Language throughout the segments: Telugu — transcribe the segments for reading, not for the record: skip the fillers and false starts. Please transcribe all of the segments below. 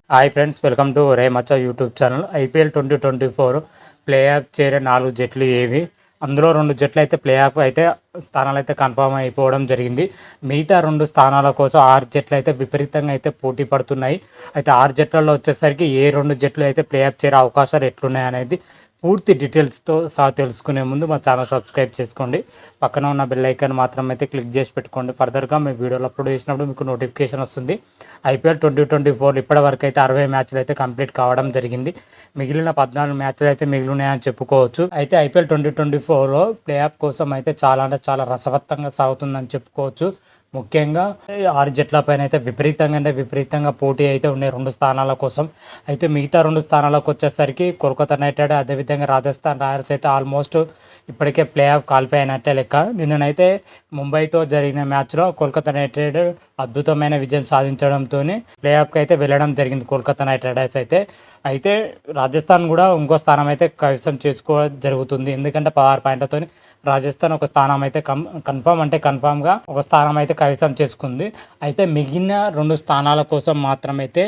Hi friends, welcome to ray Maccha YouTube channel. IPL 2024 play of చేరే 4 జట్లు ఏవి? అందులో 2 జట్లు అయితే ప్లే ఆఫ్ అయితే స్థానాలు అయితే కన్ఫర్మ్ అయిపోవడం జరిగింది. మిగతా 2 స్థానాల కోసం 6 జట్లు అయితే విపరీతంగా అయితే పోటీ పడుతున్నాయి. అయితే 6 జట్లలో వచ్చేసరికి ఏ 2 జట్లు అయితే ప్లే ఆఫ్ చేరే అవకాశాలు ఎట్లున్నాయి అనేది పూర్తి డీటెయిల్స్తో సహా తెలుసుకునే ముందు మా ఛానల్ సబ్స్క్రైబ్ చేసుకోండి. పక్కన ఉన్న బెల్ ఐకాన్ మాత్రం అయితే క్లిక్ చేసి పెట్టుకోండి. ఫర్దర్గా మీ వీడియోలు అప్లోడ్ చేసినప్పుడు మీకు నోటిఫికేషన్ వస్తుంది. ఐపీఎల్ 2024 ఇప్పటి వరకు అయితే 60 మ్యాచ్లు అయితే కంప్లీట్ కావడం జరిగింది. మిగిలిన 14 మ్యాచ్లు అయితే మిగిలినాయని చెప్పుకోవచ్చు. అయితే ఐపీఎల్ 2024లో ప్లే ఆఫ్ కోసం అయితే చాలా అంటే చాలా రసవత్తంగా సాగుతుందని చెప్పుకోవచ్చు. ముఖ్యంగా 6 జట్ల పైన అయితే విపరీతంగా పోటీ అయితే ఉండే 2 స్థానాల కోసం. అయితే మిగతా 2 స్థానాలకు వచ్చేసరికి కోల్కతా నైట్ రైడర్ అదేవిధంగా రాజస్థాన్ రాయల్స్ అయితే ఆల్మోస్ట్ ఇప్పటికే ప్లే ఆఫ్ క్వాలిఫై అయినట్టే లెక్క. నిన్ననైతే ముంబైతో జరిగిన మ్యాచ్లో కోల్కతా నైట్ రైడర్ అద్భుతమైన విజయం సాధించడంతో ప్లే ఆఫ్కి అయితే వెళ్ళడం జరిగింది కోల్కతా నైట్ రైడర్స్ అయితే రాజస్థాన్ కూడా ఇంకో స్థానం అయితే కైవసం చేసుకోవడం జరుగుతుంది. ఎందుకంటే 16 పాయింట్లతో రాజస్థాన్ ఒక స్థానం అయితే కన్ఫామ్గా ఒక స్థానం అయితే కైవసం చేసుకుంది. అయితే మిగిలిన 2 స్థానాల కోసం మాత్రమైతే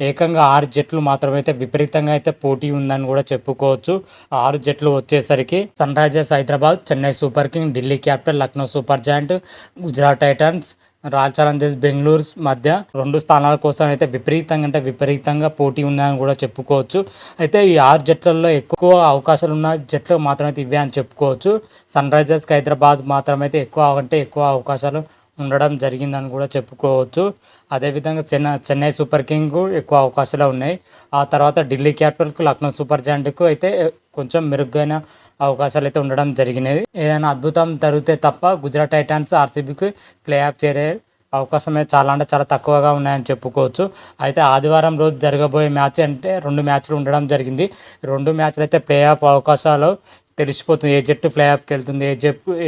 ఏకంగా 6 జట్లు మాత్రమైతే విపరీతంగా అయితే పోటీ ఉందని కూడా చెప్పుకోవచ్చు. 6 జట్లు వచ్చేసరికి Sunrisers Hyderabad, Chennai Super King, Delhi Capital, Lucknow Super Giant, Gujarat Titans, Royal Challengers Bengaluru మధ్య 2 స్థానాల కోసం అయితే విపరీతంగా పోటీ ఉందని కూడా చెప్పుకోవచ్చు. అయితే ఈ 6 జట్లలో ఎక్కువ అవకాశాలు ఉన్న జట్లు మాత్రమైతే ఇవే అని చెప్పుకోవచ్చు. సన్ రైజర్స్ హైదరాబాద్ మాత్రమైతే ఎక్కువ అవకాశాలు ఉండడం జరిగిందని కూడా చెప్పుకోవచ్చు. అదేవిధంగా చెన్నై సూపర్ కింగ్కు ఎక్కువ అవకాశాలు ఉన్నాయి. ఆ తర్వాత ఢిల్లీ క్యాపిటల్కు, లక్నో సూపర్ జాయింట్కు అయితే కొంచెం మెరుగైన అవకాశాలు అయితే ఉండడం జరిగినది. ఏదైనా అద్భుతం జరిగితే తప్ప గుజరాత్ టైటాన్స్, ఆర్సీబీకి ప్లే ఆఫ్ చేరే అవకాశం అయితే చాలా అంటే చాలా తక్కువగా ఉన్నాయని చెప్పుకోవచ్చు. అయితే ఆదివారం రోజు జరగబోయే మ్యాచ్ అంటే 2 మ్యాచ్లు ఉండడం జరిగింది. 2 మ్యాచ్లు అయితే ప్లే ఆఫ్ అవకాశాలు తెలిసిపోతుంది. ఏ జట్టు ప్లే ఆఫ్కి వెళ్తుంది,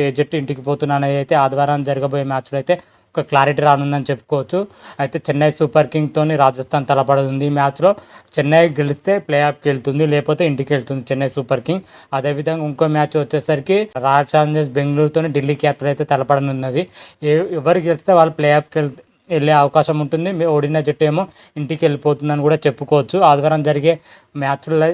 ఏ జట్టు ఇంటికి పోతుంది అనేది అయితే ఆదివారం జరగబోయే మ్యాచ్లో అయితే ఒక క్లారిటీ రానుందని చెప్పుకోవచ్చు. అయితే చెన్నై సూపర్ కింగ్తోని రాజస్థాన్ తలపడుతుంది. ఈ మ్యాచ్లో చెన్నై గెలిస్తే ప్లే ఆఫ్కి వెళ్తుంది, లేకపోతే ఇంటికి వెళ్తుంది చెన్నై సూపర్ కింగ్. అదేవిధంగా ఇంకో మ్యాచ్ వచ్చేసరికి రాయల్ ఛాలెంజర్స్ బెంగళూరుతో ఢిల్లీ క్యాపిటల్ అయితే తలపడనున్నది. ఎవరు గెలిస్తే వాళ్ళు ప్లే ఆఫ్కి వెళ్ళే అవకాశం ఉంటుంది. ఓడిన జట్టు ఏమో ఇంటికి వెళ్ళిపోతుందని కూడా చెప్పుకోవచ్చు. ఆదివారం జరిగే మ్యాచ్లో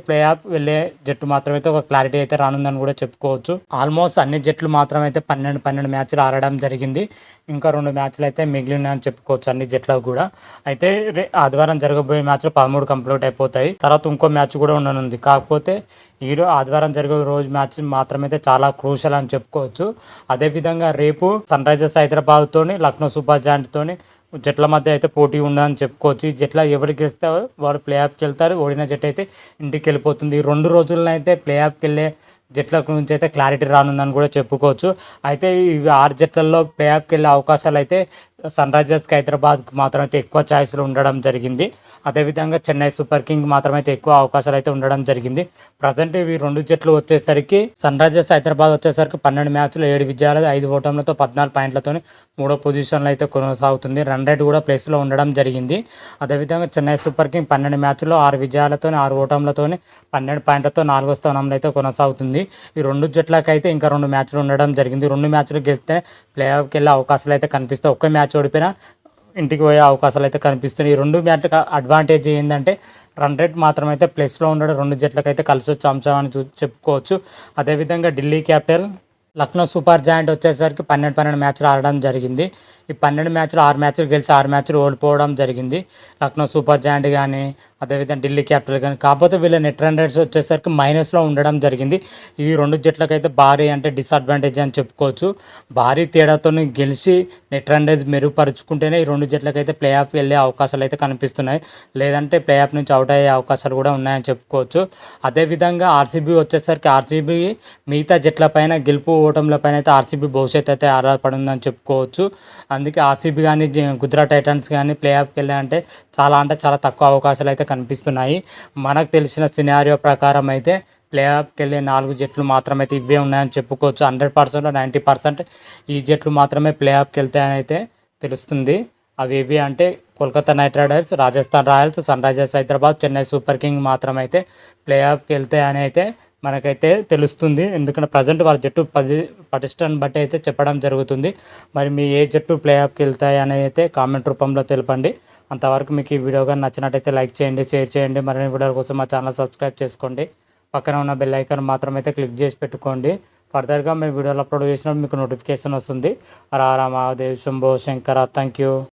ప్లే ఆఫ్ వెళ్ళే జట్టు మాత్రమైతే ఒక క్లారిటీ అయితే రానుందని కూడా చెప్పుకోవచ్చు. ఆల్మోస్ట్ అన్ని జట్లు మాత్రమైతే 12 మ్యాచ్లు ఆడడం జరిగింది. ఇంకా 2 మ్యాచ్లు అయితే మిగిలినాయని చెప్పుకోవచ్చు అన్ని జట్లకు కూడా. అయితే ఆదివారం జరగబోయే మ్యాచ్లో 13 కంప్లీట్ అయిపోతాయి. తర్వాత ఇంకో మ్యాచ్ కూడా ఉండనుంది. కాకపోతే ఆదివారం జరిగే రోజు మ్యాచ్ మాత్రమైతే చాలా క్రూషల్ అని చెప్పుకోవచ్చు. అదేవిధంగా రేపు సన్ రైజర్స్ హైదరాబాద్తోని, లక్నో సూపర్ జాయింట్తోని జట్ల మధ్య అయితే పోటీ ఉండదని చెప్పుకోవచ్చు. ఈ జట్ల ఎవరికి గెలిస్తే వారు ప్లే ఆఫ్కి వెళ్తారు, ఓడిన జట్టు అయితే ఇంటికి వెళ్ళిపోతుంది. ఈ 2 రోజుల్లో అయితే ప్లే ఆఫ్కి వెళ్ళే జట్ల గురించి అయితే క్లారిటీ రానుందని కూడా చెప్పుకోవచ్చు. అయితే ఈ 6 జట్లలో ప్లే ఆఫ్కి వెళ్ళే అవకాశాలు అయితే సన్ రైజర్స్కి హైదరాబాద్కి మాత్రమైతే ఎక్కువ ఛాయిస్లు ఉండడం జరిగింది. అదేవిధంగా చెన్నై సూపర్ కింగ్ మాత్రమైతే ఎక్కువ అవకాశాలు అయితే ఉండడం జరిగింది. ప్రజెంట్ ఇవి 2 జట్లు వచ్చేసరికి సన్ రైజర్స్ హైదరాబాద్ వచ్చేసరికి 12 మ్యాచ్లు 7 విజయాలు 5 ఓటములతో 14 పాయింట్లతో 3వ పొజిషన్లో అయితే కొనసాగుతుంది. రన్ రేట్ కూడా ప్లేస్లో ఉండడం జరిగింది. అదేవిధంగా చెన్నై సూపర్ కింగ్ 12 మ్యాచ్లో 6 విజయాలతో 6 ఓటములతో 12 పాయింట్లతో 4వ స్థానంలో అయితే కొనసాగుతుంది. ఈ 2 జట్లకైతే ఇంకా 2 మ్యాచ్లు ఉండడం జరిగింది. 2 మ్యాచ్లు గెలిస్తే ప్లే ఆఫ్కి వెళ్ళే అవకాశాలు అయితే కనిపిస్తాయి. ఒక్క మ్యాచ్ ఓడిపోయినా ఇంటికి పోయే అవకాశాలు అయితే కనిపిస్తున్నాయి. ఈ 2 మ్యాచ్లకు అడ్వాంటేజ్ ఏంటంటే రన్ రేట్ మాత్రమైతే ప్లస్లో ఉండడం 2 జట్లకైతే కలిసి వచ్చే అంశం అని చెప్పుకోవచ్చు. అదేవిధంగా Delhi Capital, Lucknow Super joint వచ్చేసరికి 12 మ్యాచ్లు ఆడడం జరిగింది. ఈ 12 మ్యాచ్లు 6 మ్యాచ్లు గెలిచి 6 మ్యాచ్లు ఓడిపోవడం జరిగింది. లక్నో సూపర్ జాయింట్ కానీ అదేవిధంగా ఢిల్లీ క్యాపిటల్ కానీ. కాకపోతే వీళ్ళ నెట్ రన్ రేట్స్ వచ్చేసరికి మైనస్లో ఉండడం జరిగింది. ఈ 2 జట్లకైతే భారీ అంటే డిసడ్వాంటేజ్ అని చెప్పుకోవచ్చు. భారీ తేడాతో గెలిచి నెట్ రన్ రేట్స్ మెరుగుపరుచుకుంటేనే ఈ 2 జట్లకైతే ప్లే ఆఫ్ వెళ్ళే అవకాశాలు అయితే కనిపిస్తున్నాయి. లేదంటే ప్లే ఆఫ్ నుంచి అవుట్ అయ్యే అవకాశాలు కూడా ఉన్నాయని చెప్పుకోవచ్చు. అదేవిధంగా ఆర్సీబీ వచ్చేసరికి ఆర్సీబీ మిగతా జట్లపైన గెలుపు ఓటములపైన అయితే ఆర్సీబీ భవిష్యత్తు అయితే ఆధారపడి ఉందని చెప్పుకోవచ్చు. అందుకే ఆర్సీబీ కానీ గుజరాత్ టైటన్స్ కానీ ప్లే ఆఫ్కి వెళ్ళాలంటే చాలా తక్కువ అవకాశాలు అయితే కనిపిస్తున్నాయి. మనకు తెలిసిన సినారియో ప్రకారం అయితే ప్లే ఆఫ్కి వెళ్ళే 4 జట్లు మాత్రమైతే ఇవే ఉన్నాయని చెప్పుకోవచ్చు. 100%లో 90% ఈ జట్లు మాత్రమే ప్లే ఆఫ్కి వెళ్తాయని అయితే తెలుస్తుంది. అవి ఏవి అంటే Kolkata Knight Riders, Rajasthan Royals, Sunrisers Hyderabad, Chennai Super King మాత్రమైతే ప్లే ఆఫ్కి వెళ్తాయని అయితే మనకైతే తెలుస్తుంది. ఎందుకంటే ప్రజెంట్ వాళ్ళ జట్టు పటిష్టాన్ని బట్టి అయితే చెప్పడం జరుగుతుంది. మరి మీ ఏ జట్టు ప్లే ఆఫ్‌కి వెళ్తాయి అనేది అయితే కామెంట్ రూపంలో తెలపండి. అంతవరకు మీకు ఈ వీడియో గాని నచ్చినట్టయితే లైక్ చేయండి, షేర్ చేయండి. మరిన్ని వీడియోల కోసం మా ఛానల్ సబ్స్క్రైబ్ చేసుకోండి. పక్కన ఉన్న బెల్ ఐకాన్ మాత్రం అయితే క్లిక్ చేసి పెట్టుకోండి. ఫర్దర్‌గా మేము వీడియోలు అప్లోడ్ చేసినప్పుడు మీకు నోటిఫికేషన్ వస్తుంది. హర హర మహాదేవ్ శంభో శంకర. Thank you.